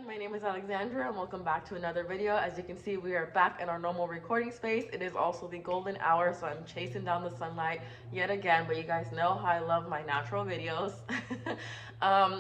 everyone, my name is Alexandra and welcome back to another video. As you can see, we are back in our normal recording space. It is also the golden hour, so I'm chasing down the sunlight yet again, but you guys know how I love my natural videos.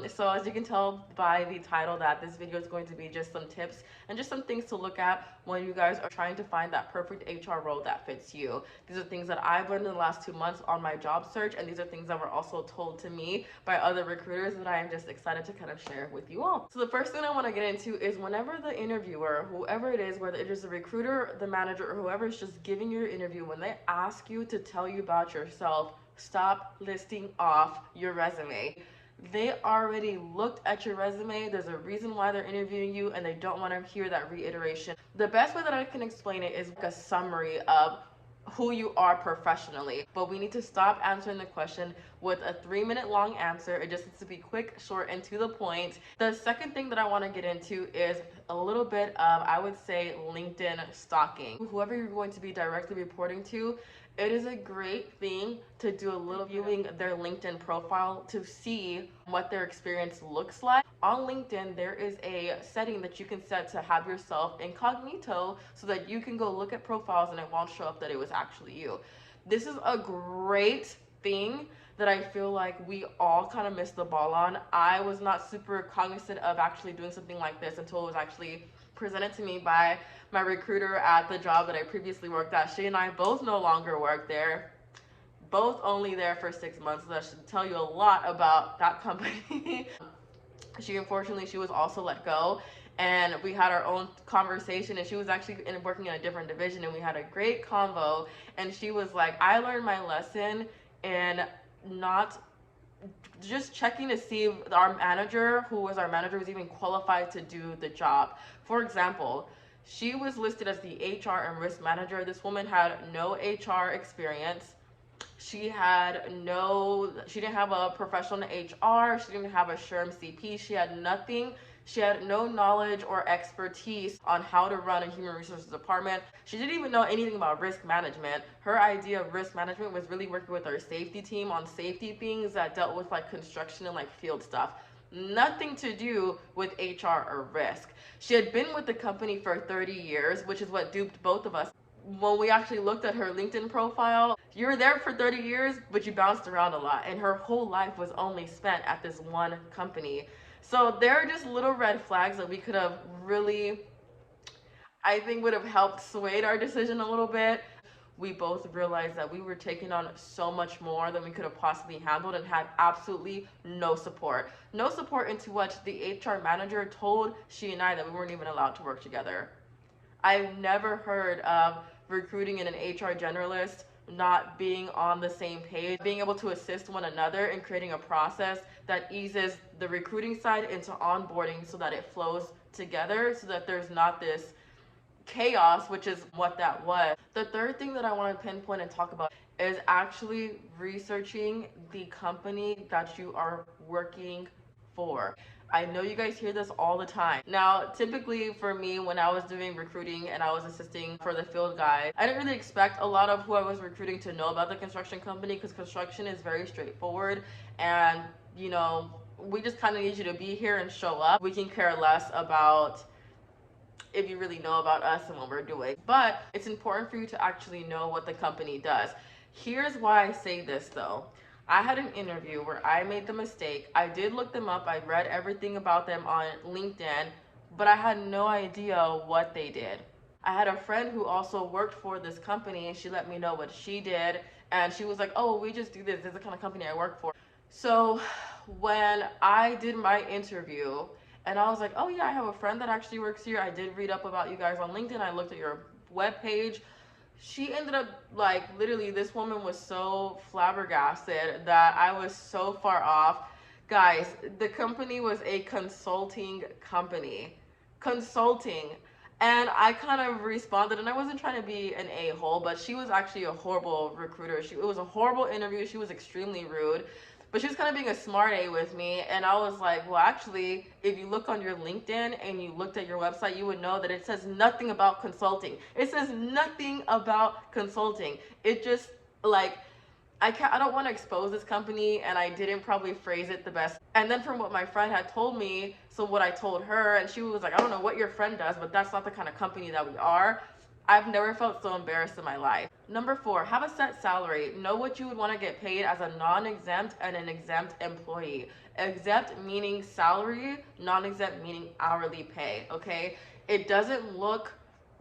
So as you can tell by the title that this video is going to be just some tips and just some things to look at when you guys are trying to find that perfect HR role that fits you. These are things that I've learned in the last 2 months on my job search, and these are things that were also told to me by other recruiters that I am just excited to kind of share with you all. So the first thing I want to get into is whenever the interviewer, whoever it is, whether it is the recruiter, the manager, or whoever is just giving your interview, when they ask you to tell you about yourself, stop listing off your resume. They already looked at your resume. There's a reason why they're interviewing you, and they don't want to hear that reiteration. The best way that I can explain it is like a summary of who you are professionally. But we need to stop answering the question with a 3-minute long answer. It just needs to be quick, short, and to the point. The second thing that I want to get into is a little bit of, I would say, LinkedIn stalking. Whoever you're going to be directly reporting to, it is a great thing to do a little viewing their LinkedIn profile to see what their experience looks like. On LinkedIn, there is a setting that you can set to have yourself incognito so that you can go look at profiles and it won't show up that it was actually you. This is a great thing that I feel like we all kind of missed the ball on. I was not super cognizant of actually doing something like this until it was actually presented to me by my recruiter at the job that I previously worked at. She and I both no longer work there, both only there for 6 months, so that should tell you a lot about that company. She was also let go, and we had our own conversation, and she was actually working in a different division, and we had a great convo, and she was like, I learned my lesson in not just checking to see if our manager, who was our manager, was even qualified to do the job. For example, she was listed as the HR and risk manager. This woman had no HR experience. She didn't have a professional in HR. She didn't have a SHRM CP. She had nothing. She had no knowledge or expertise on how to run a human resources department. She didn't even know anything about risk management. Her idea of risk management was really working with our safety team on safety things that dealt with like construction and like field stuff. Nothing to do with HR or risk. She had been with the company for 30 years, which is what duped both of us. When we actually looked at her LinkedIn profile, you were there for 30 years, but you bounced around a lot, and her whole life was only spent at this one company. So there are just little red flags that we could have really, I think, would have helped sway our decision a little bit. We both realized that we were taking on so much more than we could have possibly handled and had absolutely no support. No support into what the HR manager told she and I that we weren't even allowed to work together. I've never heard of recruiting and an HR generalist not being on the same page, being able to assist one another in creating a process that eases the recruiting side into onboarding so that it flows together, so that there's not this chaos, which is what that was. The third thing that I want to pinpoint and talk about is actually researching the company that you are working for. I know you guys hear this all the time. Now, typically for me, when I was doing recruiting and I was assisting for the field guide, I didn't really expect a lot of who I was recruiting to know about the construction company, because construction is very straightforward, and we just kind of need you to be here and show up. We can care less about if you really know about us and what we're doing. But it's important for you to actually know what the company does. Here's why I say this though. I had an interview where I made the mistake. I did look them up. I read everything about them on LinkedIn, but I had no idea what they did. I had a friend who also worked for this company, and she let me know what she did. And she was like, oh, we just do this. This is the kind of company I work for. So when I did my interview, and I was like, oh yeah, I have a friend that actually works here. I did read up about you guys on LinkedIn. I looked at your webpage. She ended up, like, literally, this woman was so flabbergasted that I was so far off. Guys, the company was a consulting company. Consulting. And I kind of responded, and I wasn't trying to be an a-hole, but she was actually a horrible recruiter. It was a horrible interview. She was extremely rude. But she was kind of being a smart A with me, and I was like, well, actually, if you look on your LinkedIn and you looked at your website, you would know that it says nothing about consulting. It says nothing about consulting. It just, like, I don't want to expose this company, and I didn't probably phrase it the best. And then from what my friend had told me, so what I told her, and she was like, I don't know what your friend does, but that's not the kind of company that we are. I've never felt so embarrassed in my life. Number 4, have a set salary. Know what you would want to get paid as a non-exempt and an exempt employee. Exempt meaning salary, non-exempt meaning hourly pay, okay? It doesn't look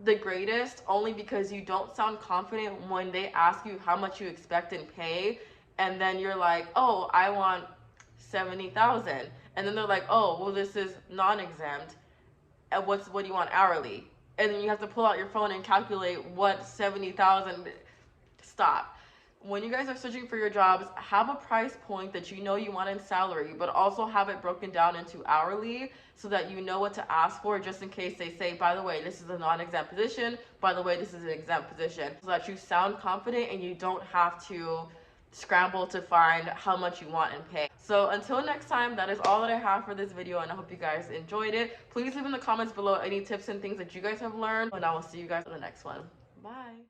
the greatest only because you don't sound confident when they ask you how much you expect in pay, and then you're like, oh, I want 70,000, and then they're like, oh, well, this is non-exempt, and what do you want hourly? And then you have to pull out your phone and calculate what 70,000. Stop. When you guys are searching for your jobs, have a price point that you know you want in salary, but also have it broken down into hourly so that you know what to ask for, just in case they say, by the way, this is a non-exempt position, by the way, this is an exempt position, so that you sound confident and you don't have to scramble to find how much you want in pay. So until next time, that is all that I have for this video, and I hope you guys enjoyed it. Please leave in the comments below any tips and things that you guys have learned, and I will see you guys in the next one. Bye.